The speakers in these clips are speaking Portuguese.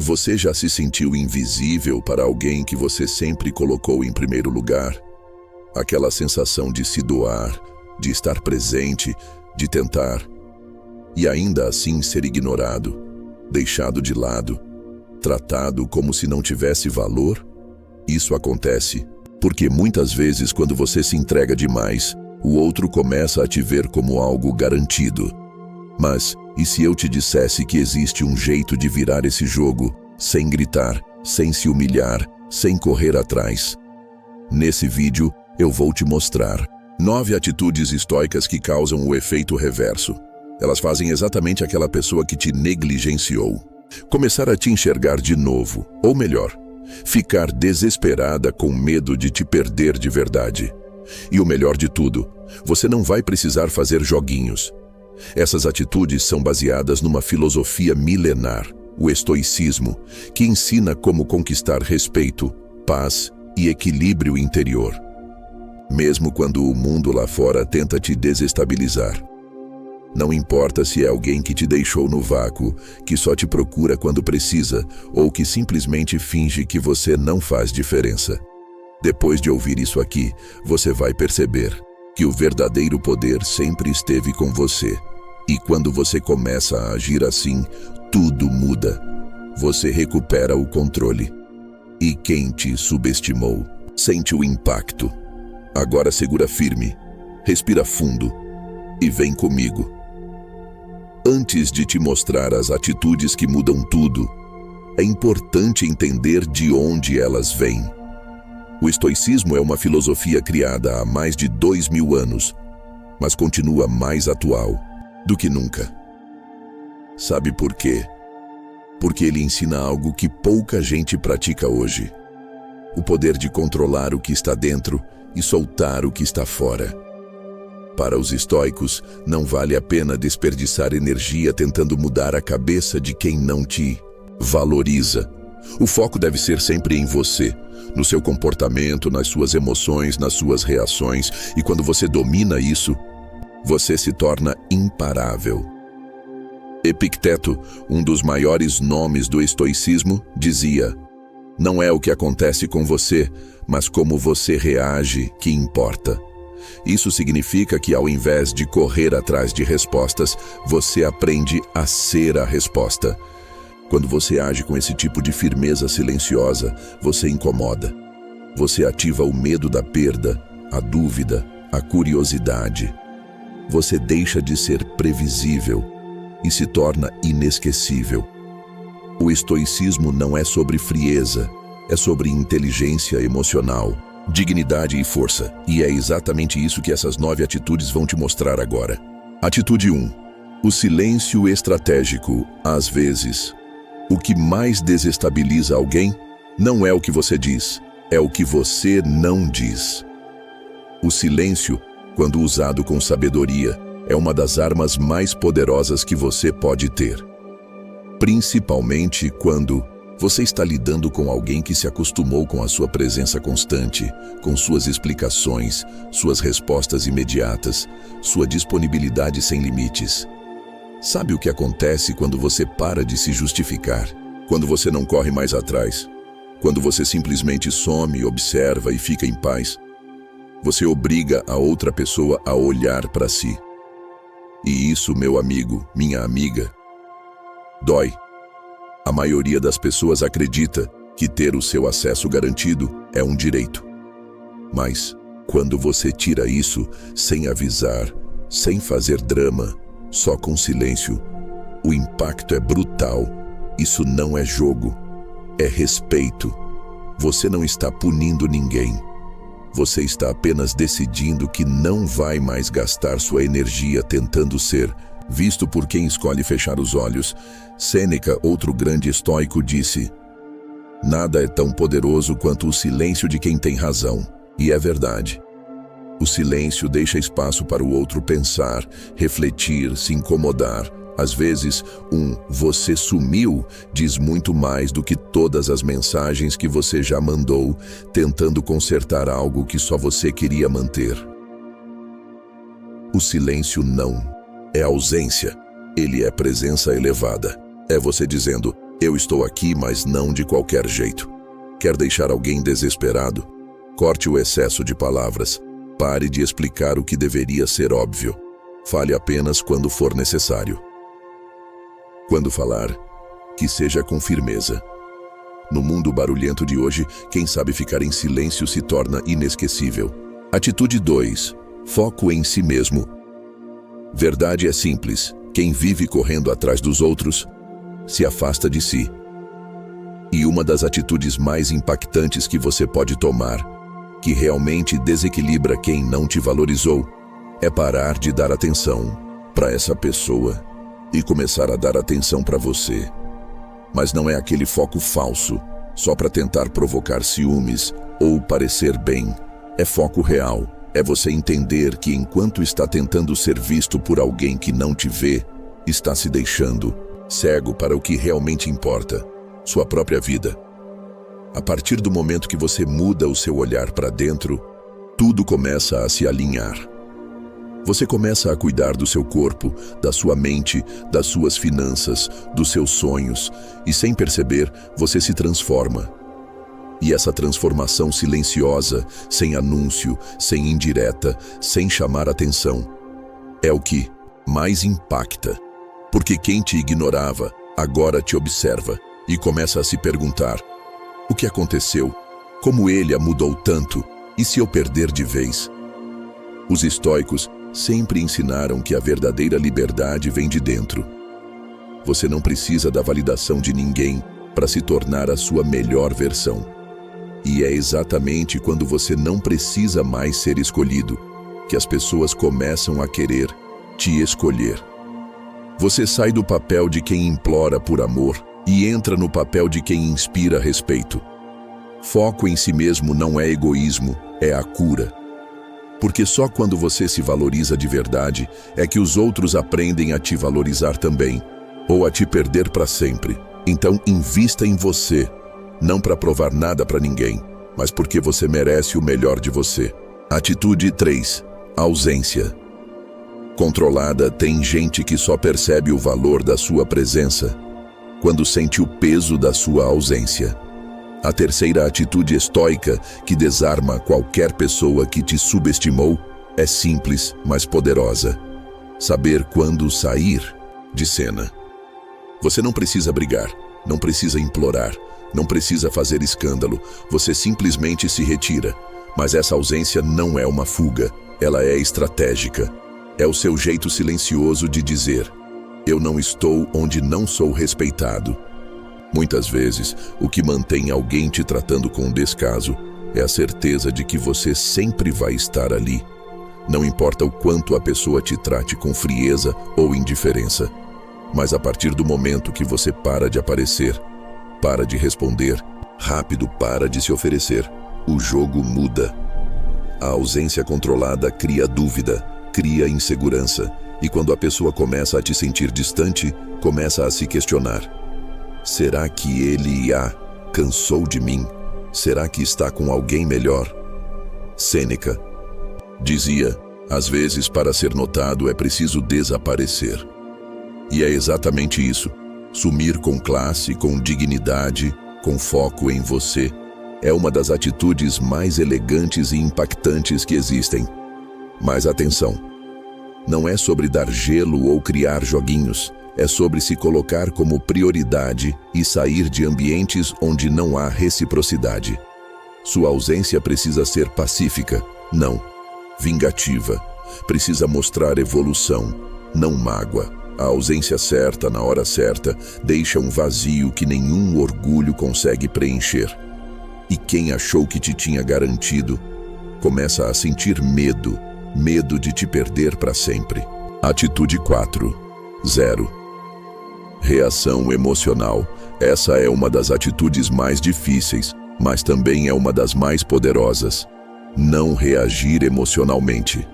Você já se sentiu invisível para alguém que você sempre colocou em primeiro lugar? Aquela sensação de se doar, de estar presente, de tentar, e ainda assim ser ignorado, deixado de lado, tratado como se não tivesse valor? Isso acontece porque muitas vezes, quando você se entrega demais, o outro começa a te ver como algo garantido. Mas, e se eu te dissesse que existe um jeito de virar esse jogo, sem gritar, sem se humilhar, sem correr atrás? Nesse vídeo, eu vou te mostrar 9 atitudes estoicas que causam o efeito reverso. Elas fazem exatamente aquela pessoa que te negligenciou começar a te enxergar de novo, ou melhor, ficar desesperada com medo de te perder de verdade. E o melhor de tudo, você não vai precisar fazer joguinhos. Essas atitudes são baseadas numa filosofia milenar, o estoicismo, que ensina como conquistar respeito, paz e equilíbrio interior. Mesmo quando o mundo lá fora tenta te desestabilizar. Não importa se é alguém que te deixou no vácuo, que só te procura quando precisa, ou que simplesmente finge que você não faz diferença. Depois de ouvir isso aqui, você vai perceber que o verdadeiro poder sempre esteve com você. E quando você começa a agir assim, tudo muda. Você recupera o controle. E quem te subestimou sente o impacto. Agora segura firme, respira fundo e vem comigo. Antes de te mostrar as atitudes que mudam tudo, é importante entender de onde elas vêm. O estoicismo é uma filosofia criada há mais de 2000 anos, mas continua mais atual do que nunca. Sabe por quê? Porque ele ensina algo que pouca gente pratica hoje: o poder de controlar o que está dentro e soltar o que está fora. Para os estoicos, não vale a pena desperdiçar energia tentando mudar a cabeça de quem não te valoriza. O foco deve ser sempre em você, no seu comportamento, nas suas emoções, nas suas reações, e quando você domina isso, você se torna imparável. Epicteto, um dos maiores nomes do estoicismo, dizia: "Não é o que acontece com você, mas como você reage que importa." Isso significa que, ao invés de correr atrás de respostas, você aprende a ser a resposta. Quando você age com esse tipo de firmeza silenciosa, você incomoda. Você ativa o medo da perda, a dúvida, a curiosidade. Você deixa de ser previsível e se torna inesquecível. O estoicismo não é sobre frieza, é sobre inteligência emocional, dignidade e força. E é exatamente isso que essas 9 atitudes vão te mostrar agora. Atitude 1. O silêncio estratégico. Às vezes, o que mais desestabiliza alguém não é o que você diz, é o que você não diz. O silêncio, quando usado com sabedoria, é uma das armas mais poderosas que você pode ter. Principalmente quando você está lidando com alguém que se acostumou com a sua presença constante, com suas explicações, suas respostas imediatas, sua disponibilidade sem limites. Sabe o que acontece quando você para de se justificar? Quando você não corre mais atrás? Quando você simplesmente some, observa e fica em paz? Você obriga a outra pessoa a olhar para si. E isso, meu amigo, minha amiga, dói. A maioria das pessoas acredita que ter o seu acesso garantido é um direito. Mas, quando você tira isso sem avisar, sem fazer drama, só com silêncio, o impacto é brutal. Isso não é jogo, é respeito. Você não está punindo ninguém. Você está apenas decidindo que não vai mais gastar sua energia tentando ser visto por quem escolhe fechar os olhos. Sêneca, outro grande estoico, disse: "Nada é tão poderoso quanto o silêncio de quem tem razão." E é verdade. O silêncio deixa espaço para o outro pensar, refletir, se incomodar. Às vezes, "você sumiu" diz muito mais do que todas as mensagens que você já mandou, tentando consertar algo que só você queria manter. O silêncio não é ausência, ele é presença elevada. É você dizendo: Eu estou aqui, mas não de qualquer jeito. Quer deixar alguém desesperado? Corte o excesso de palavras. Pare de explicar o que deveria ser óbvio. Fale apenas quando for necessário. Quando falar, que seja com firmeza. No mundo barulhento de hoje, quem sabe ficar em silêncio se torna inesquecível. Atitude 2. Foco em si mesmo. Verdade é simples. Quem vive correndo atrás dos outros, se afasta de si. E uma das atitudes mais impactantes que você pode tomar, que realmente desequilibra quem não te valorizou, é parar de dar atenção para essa pessoa e começar a dar atenção para você. Mas não é aquele foco falso, só para tentar provocar ciúmes ou parecer bem. É foco real. É você entender que enquanto está tentando ser visto por alguém que não te vê, está se deixando cego para o que realmente importa, sua própria vida. A partir do momento que você muda o seu olhar para dentro, tudo começa a se alinhar. Você começa a cuidar do seu corpo, da sua mente, das suas finanças, dos seus sonhos, e sem perceber, você se transforma. E essa transformação silenciosa, sem anúncio, sem indireta, sem chamar atenção, é o que mais impacta. Porque quem te ignorava, agora te observa e começa a se perguntar: o que aconteceu? Como ele a mudou tanto? E se eu perder de vez? Os estoicos sempre ensinaram que a verdadeira liberdade vem de dentro. Você não precisa da validação de ninguém para se tornar a sua melhor versão. E é exatamente quando você não precisa mais ser escolhido que as pessoas começam a querer te escolher. Você sai do papel de quem implora por amor e entra no papel de quem inspira respeito. Foco em si mesmo não é egoísmo, é a cura. Porque só quando você se valoriza de verdade é que os outros aprendem a te valorizar também, ou a te perder para sempre. Então invista em você. Não para provar nada para ninguém, mas porque você merece o melhor de você. Atitude 3. Ausência. Controlada, tem gente que só percebe o valor da sua presença quando sente o peso da sua ausência. A terceira atitude estoica, que desarma qualquer pessoa que te subestimou, é simples, mas poderosa. Saber quando sair de cena. Você não precisa brigar, não precisa implorar, não precisa fazer escândalo, você simplesmente se retira. Mas essa ausência não é uma fuga, ela é estratégica. É o seu jeito silencioso de dizer: eu não estou onde não sou respeitado. Muitas vezes, o que mantém alguém te tratando com descaso é a certeza de que você sempre vai estar ali. Não importa o quanto a pessoa te trate com frieza ou indiferença. Mas a partir do momento que você para de aparecer, para de responder, rápido para de se oferecer, o jogo muda. A ausência controlada cria dúvida, cria insegurança, e quando a pessoa começa a te sentir distante, começa a se questionar: será que ele cansou de mim? Será que está com alguém melhor? Sêneca dizia: às vezes, para ser notado é preciso desaparecer. E é exatamente isso. Sumir com classe, com dignidade, com foco em você, é uma das atitudes mais elegantes e impactantes que existem. Mas atenção, não é sobre dar gelo ou criar joguinhos, é sobre se colocar como prioridade e sair de ambientes onde não há reciprocidade. Sua ausência precisa ser pacífica, não vingativa. Precisa mostrar evolução, não mágoa. A ausência certa, na hora certa, deixa um vazio que nenhum orgulho consegue preencher. E quem achou que te tinha garantido, começa a sentir medo de te perder para sempre. Atitude 4. 0. Reação emocional. Essa é uma das atitudes mais difíceis, mas também é uma das mais poderosas. Não reagir emocionalmente.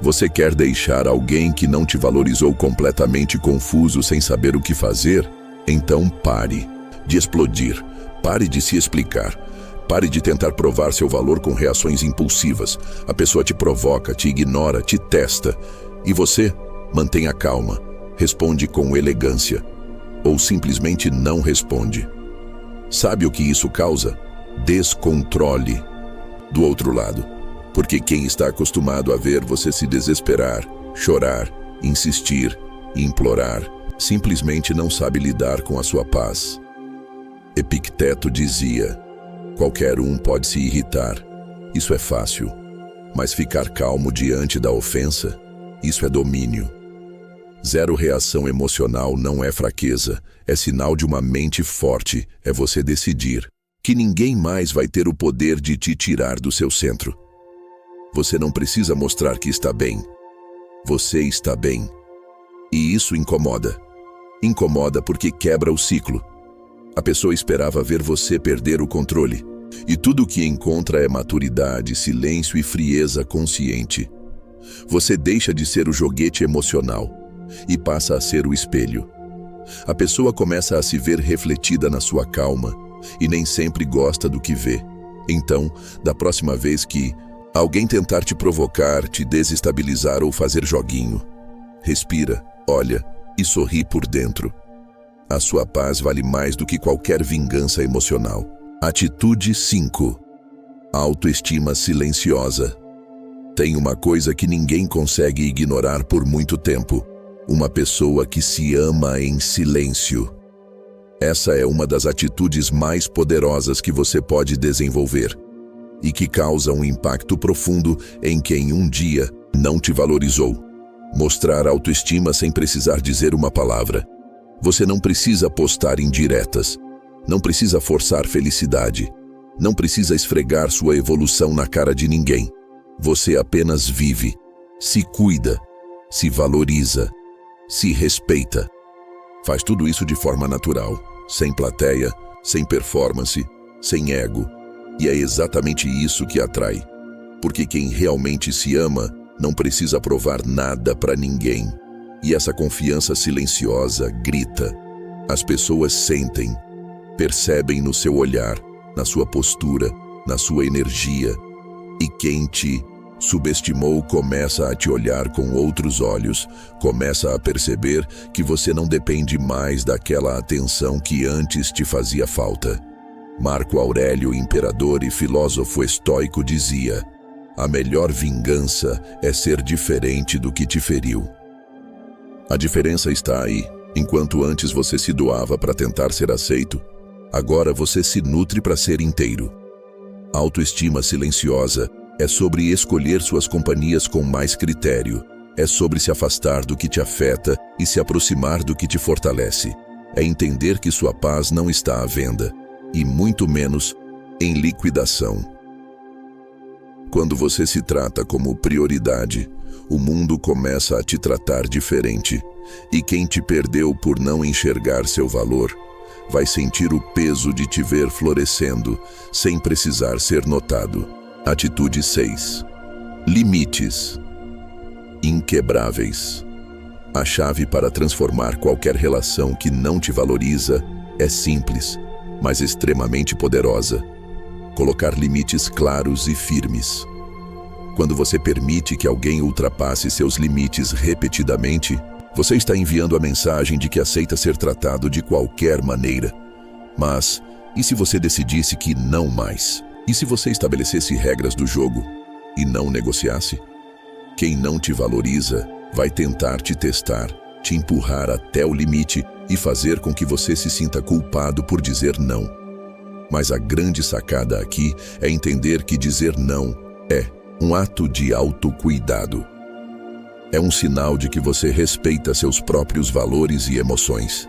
Você quer deixar alguém que não te valorizou completamente confuso sem saber o que fazer? Então pare de explodir, pare de se explicar, pare de tentar provar seu valor com reações impulsivas. A pessoa te provoca, te ignora, te testa. E você? Mantenha calma, responde com elegância. ou simplesmente não responde. Sabe o que isso causa? Descontrole. Do outro lado, porque quem está acostumado a ver você se desesperar, chorar, insistir, implorar, simplesmente não sabe lidar com a sua paz. Epicteto dizia: qualquer um pode se irritar, isso é fácil, mas ficar calmo diante da ofensa, isso é domínio. Zero reação emocional não é fraqueza, é sinal de uma mente forte, é você decidir que ninguém mais vai ter o poder de te tirar do seu centro. Você não precisa mostrar que está bem. Você está bem. E isso incomoda. Incomoda porque quebra o ciclo. A pessoa esperava ver você perder o controle, e tudo o que encontra é maturidade, silêncio e frieza consciente. Você deixa de ser o joguete emocional e passa a ser o espelho. A pessoa começa a se ver refletida na sua calma e nem sempre gosta do que vê. Então, da próxima vez que alguém tentar te provocar, te desestabilizar ou fazer joguinho, respira, olha e sorri por dentro. A sua paz vale mais do que qualquer vingança emocional. Atitude 5. Autoestima silenciosa. Tem uma coisa que ninguém consegue ignorar por muito tempo: uma pessoa que se ama em silêncio. Essa é uma das atitudes mais poderosas que você pode desenvolver e que causa um impacto profundo em quem um dia não te valorizou. Mostrar autoestima sem precisar dizer uma palavra. Você não precisa postar indiretas, não precisa forçar felicidade, não precisa esfregar sua evolução na cara de ninguém. Você apenas vive, se cuida, se valoriza, se respeita. Faz tudo isso de forma natural, sem plateia, sem performance, sem ego. E é exatamente isso que atrai. Porque quem realmente se ama não precisa provar nada para ninguém. E essa confiança silenciosa grita. As pessoas sentem, percebem no seu olhar, na sua postura, na sua energia. E quem te subestimou começa a te olhar com outros olhos, começa a perceber que você não depende mais daquela atenção que antes te fazia falta. Marco Aurélio, imperador e filósofo estoico, dizia: a melhor vingança é ser diferente do que te feriu. A diferença está aí. Enquanto antes você se doava para tentar ser aceito, agora você se nutre para ser inteiro. Autoestima silenciosa é sobre escolher suas companhias com mais critério. É sobre se afastar do que te afeta e se aproximar do que te fortalece. É entender que sua paz não está à venda, e muito menos em liquidação. Quando você se trata como prioridade, o mundo começa a te tratar diferente. E quem te perdeu por não enxergar seu valor, vai sentir o peso de te ver florescendo, sem precisar ser notado. Atitude 6. Limites. Inquebráveis. A chave para transformar qualquer relação que não te valoriza é simples, mas extremamente poderosa. Colocar limites claros e firmes. Quando você permite que alguém ultrapasse seus limites repetidamente, você está enviando a mensagem de que aceita ser tratado de qualquer maneira. Mas, e se você decidisse que não mais? E se você estabelecesse regras do jogo e não negociasse? Quem não te valoriza vai tentar te testar, te empurrar até o limite e fazer com que você se sinta culpado por dizer não. Mas a grande sacada aqui é entender que dizer não é um ato de autocuidado. É um sinal de que você respeita seus próprios valores e emoções.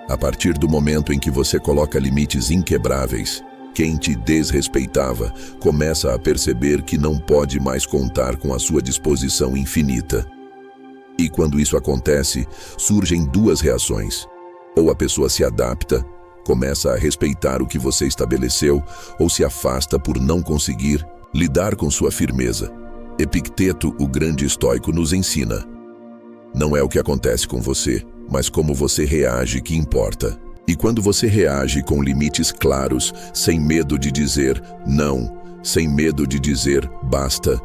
A partir do momento em que você coloca limites inquebráveis, quem te desrespeitava começa a perceber que não pode mais contar com a sua disposição infinita. E quando isso acontece, surgem duas reações. Ou a pessoa se adapta, começa a respeitar o que você estabeleceu, ou se afasta por não conseguir lidar com sua firmeza. Epicteto, o grande estoico, nos ensina: não é o que acontece com você, mas como você reage que importa. E quando você reage com limites claros, sem medo de dizer não, sem medo de dizer basta,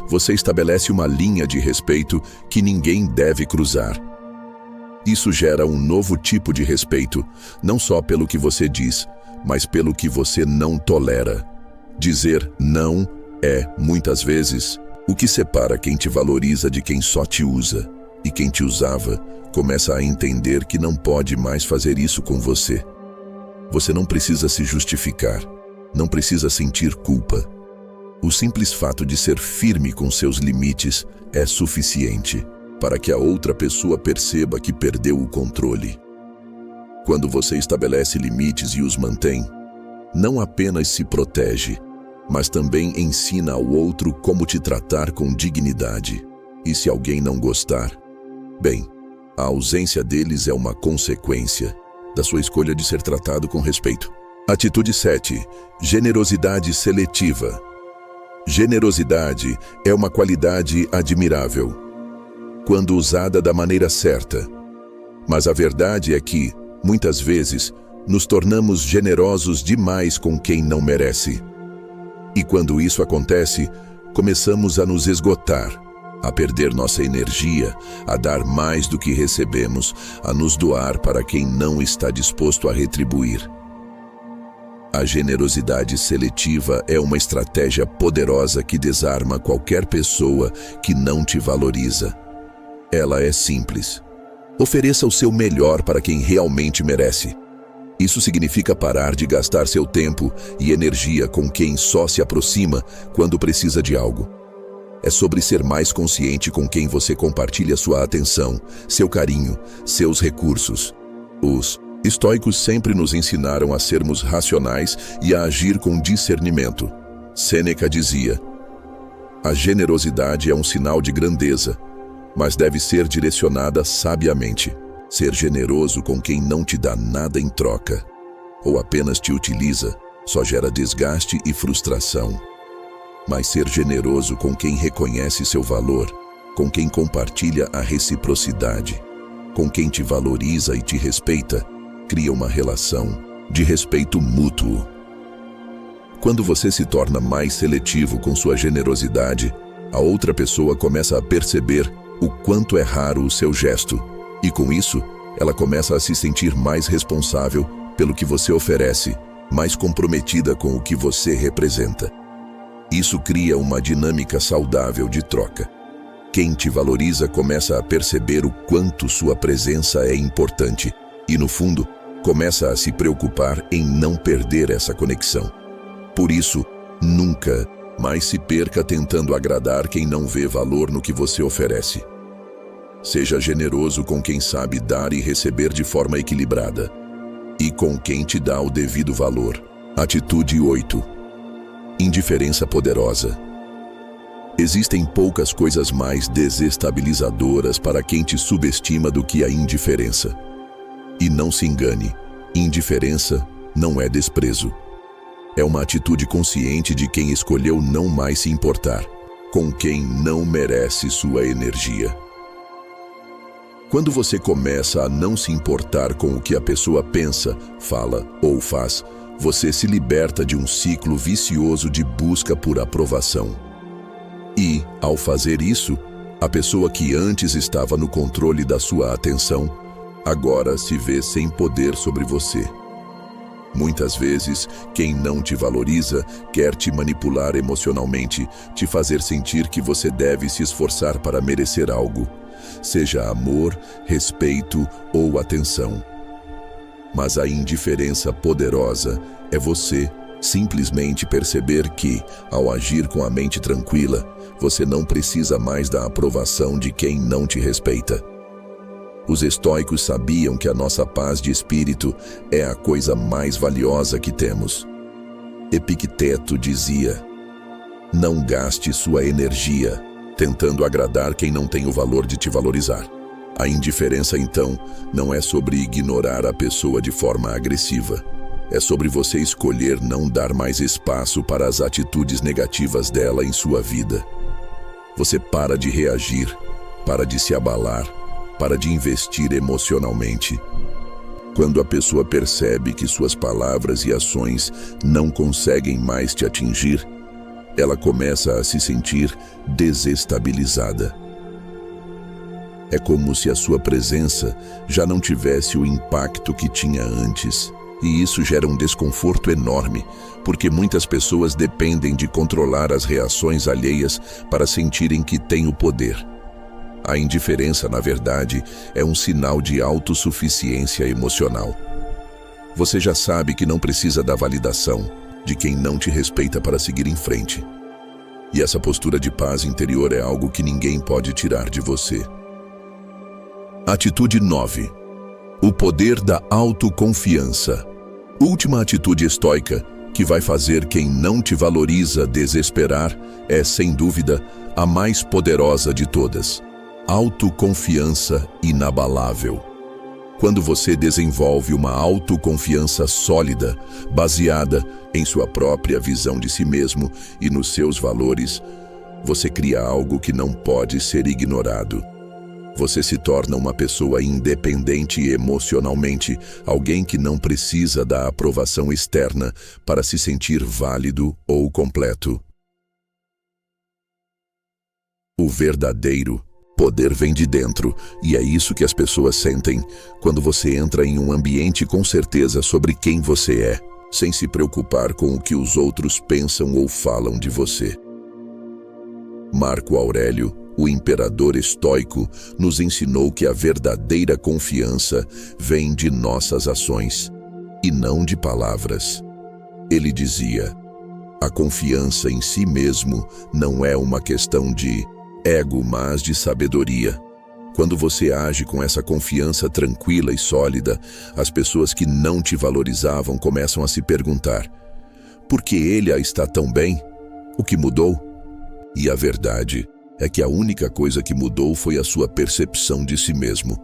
você estabelece uma linha de respeito que ninguém deve cruzar. Isso gera um novo tipo de respeito, não só pelo que você diz, mas pelo que você não tolera. Dizer não é, muitas vezes, o que separa quem te valoriza de quem só te usa. E quem te usava começa a entender que não pode mais fazer isso com você. Você não precisa se justificar, não precisa sentir culpa. O simples fato de ser firme com seus limites é suficiente para que a outra pessoa perceba que perdeu o controle. Quando você estabelece limites e os mantém, não apenas se protege, mas também ensina ao outro como te tratar com dignidade. E se alguém não gostar, bem, a ausência deles é uma consequência da sua escolha de ser tratado com respeito. Atitude 7. Generosidade seletiva. Generosidade é uma qualidade admirável, quando usada da maneira certa. Mas a verdade é que, muitas vezes, nos tornamos generosos demais com quem não merece. E quando isso acontece, começamos a nos esgotar, a perder nossa energia, a dar mais do que recebemos, a nos doar para quem não está disposto a retribuir. A generosidade seletiva é uma estratégia poderosa que desarma qualquer pessoa que não te valoriza. Ela é simples. Ofereça o seu melhor para quem realmente merece. Isso significa parar de gastar seu tempo e energia com quem só se aproxima quando precisa de algo. É sobre ser mais consciente com quem você compartilha sua atenção, seu carinho, seus recursos. Os estoicos sempre nos ensinaram a sermos racionais e a agir com discernimento. Sêneca dizia: a generosidade é um sinal de grandeza, mas deve ser direcionada sabiamente. Ser generoso com quem não te dá nada em troca, ou apenas te utiliza, só gera desgaste e frustração. Mas ser generoso com quem reconhece seu valor, com quem compartilha a reciprocidade, com quem te valoriza e te respeita, cria uma relação de respeito mútuo. Quando você se torna mais seletivo com sua generosidade, a outra pessoa começa a perceber o quanto é raro o seu gesto, e com isso, ela começa a se sentir mais responsável pelo que você oferece, mais comprometida com o que você representa. Isso cria uma dinâmica saudável de troca. Quem te valoriza começa a perceber o quanto sua presença é importante e, no fundo, começa a se preocupar em não perder essa conexão. Por isso, nunca mais se perca tentando agradar quem não vê valor no que você oferece. Seja generoso com quem sabe dar e receber de forma equilibrada, e com quem te dá o devido valor. Atitude 8. Indiferença poderosa. Existem poucas coisas mais desestabilizadoras para quem te subestima do que a indiferença. E não se engane, indiferença não é desprezo. É uma atitude consciente de quem escolheu não mais se importar com quem não merece sua energia. Quando você começa a não se importar com o que a pessoa pensa, fala ou faz, você se liberta de um ciclo vicioso de busca por aprovação. E, ao fazer isso, a pessoa que antes estava no controle da sua atenção, agora se vê sem poder sobre você. Muitas vezes, quem não te valoriza quer te manipular emocionalmente, te fazer sentir que você deve se esforçar para merecer algo, seja amor, respeito ou atenção. Mas a indiferença poderosa é você simplesmente perceber que, ao agir com a mente tranquila, você não precisa mais da aprovação de quem não te respeita. Os estoicos sabiam que a nossa paz de espírito é a coisa mais valiosa que temos. Epicteto dizia: não gaste sua energia tentando agradar quem não tem o valor de te valorizar. A indiferença, então, não é sobre ignorar a pessoa de forma agressiva. É sobre você escolher não dar mais espaço para as atitudes negativas dela em sua vida. Você para de reagir, para de se abalar, para de investir emocionalmente. Quando a pessoa percebe que suas palavras e ações não conseguem mais te atingir, ela começa a se sentir desestabilizada. É como se a sua presença já não tivesse o impacto que tinha antes. E isso gera um desconforto enorme, porque muitas pessoas dependem de controlar as reações alheias para sentirem que têm o poder. A indiferença, na verdade, é um sinal de autossuficiência emocional. Você já sabe que não precisa da validação de quem não te respeita para seguir em frente. E essa postura de paz interior é algo que ninguém pode tirar de você. Atitude 9. O poder da autoconfiança. Última atitude estoica que vai fazer quem não te valoriza desesperar é, sem dúvida, a mais poderosa de todas. Autoconfiança inabalável. Quando você desenvolve uma autoconfiança sólida, baseada em sua própria visão de si mesmo e nos seus valores, você cria algo que não pode ser ignorado. Você se torna uma pessoa independente emocionalmente, alguém que não precisa da aprovação externa para se sentir válido ou completo. O verdadeiro poder vem de dentro, e é isso que as pessoas sentem quando você entra em um ambiente com certeza sobre quem você é, sem se preocupar com o que os outros pensam ou falam de você. Marco Aurélio, o imperador estoico, nos ensinou que a verdadeira confiança vem de nossas ações, e não de palavras. Ele dizia: a confiança em si mesmo não é uma questão de ego, mas de sabedoria. Quando você age com essa confiança tranquila e sólida, as pessoas que não te valorizavam começam a se perguntar: por que ele está tão bem? O que mudou? E a verdade é que a única coisa que mudou foi a sua percepção de si mesmo.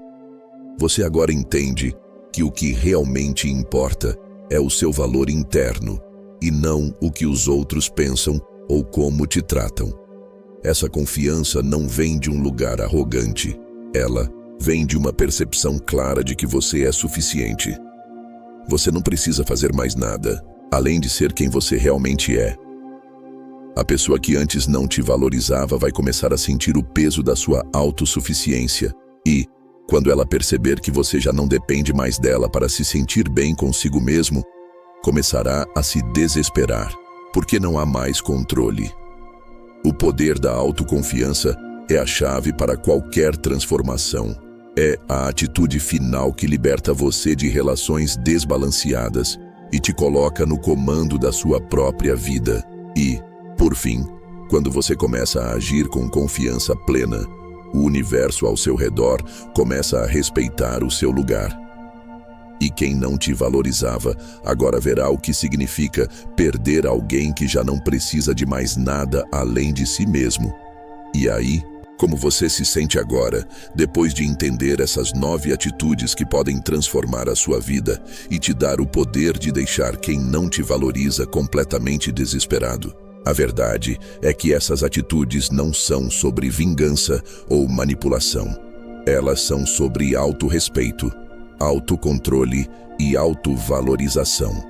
Você agora entende que o que realmente importa é o seu valor interno, e não o que os outros pensam ou como te tratam. Essa confiança não vem de um lugar arrogante. Ela vem de uma percepção clara de que você é suficiente. Você não precisa fazer mais nada, além de ser quem você realmente é. A pessoa que antes não te valorizava vai começar a sentir o peso da sua autossuficiência e, quando ela perceber que você já não depende mais dela para se sentir bem consigo mesmo, começará a se desesperar, porque não há mais controle. O poder da autoconfiança é a chave para qualquer transformação. É a atitude final que liberta você de relações desbalanceadas e te coloca no comando da sua própria vida. E, por fim, quando você começa a agir com confiança plena, o universo ao seu redor começa a respeitar o seu lugar. E quem não te valorizava agora verá o que significa perder alguém que já não precisa de mais nada além de si mesmo. E aí, como você se sente agora, depois de entender essas 9 atitudes que podem transformar a sua vida e te dar o poder de deixar quem não te valoriza completamente desesperado? A verdade é que essas atitudes não são sobre vingança ou manipulação. Elas são sobre autorrespeito, autocontrole e autovalorização.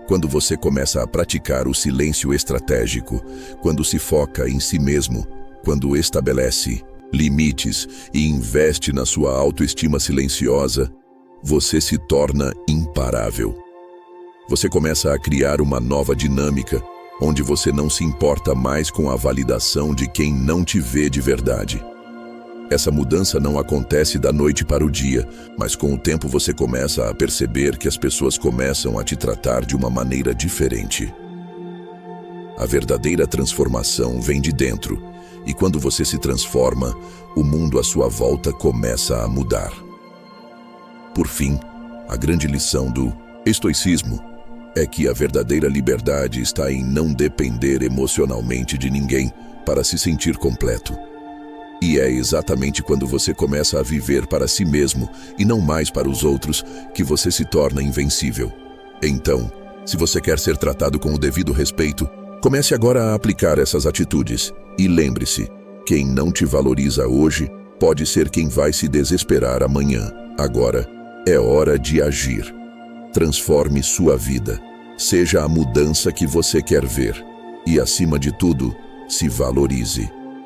Quando você começa a praticar o silêncio estratégico, quando se foca em si mesmo, quando estabelece limites e investe na sua autoestima silenciosa, você se torna imparável. Você começa a criar uma nova dinâmica, onde você não se importa mais com a validação de quem não te vê de verdade. Essa mudança não acontece da noite para o dia, mas com o tempo você começa a perceber que as pessoas começam a te tratar de uma maneira diferente. A verdadeira transformação vem de dentro, e quando você se transforma, o mundo à sua volta começa a mudar. Por fim, a grande lição do estoicismo é que a verdadeira liberdade está em não depender emocionalmente de ninguém para se sentir completo. E é exatamente quando você começa a viver para si mesmo e não mais para os outros que você se torna invencível. Então, se você quer ser tratado com o devido respeito, comece agora a aplicar essas atitudes. E lembre-se, quem não te valoriza hoje pode ser quem vai se desesperar amanhã. Agora é hora de agir. Transforme sua vida. Seja a mudança que você quer ver. E, acima de tudo, se valorize.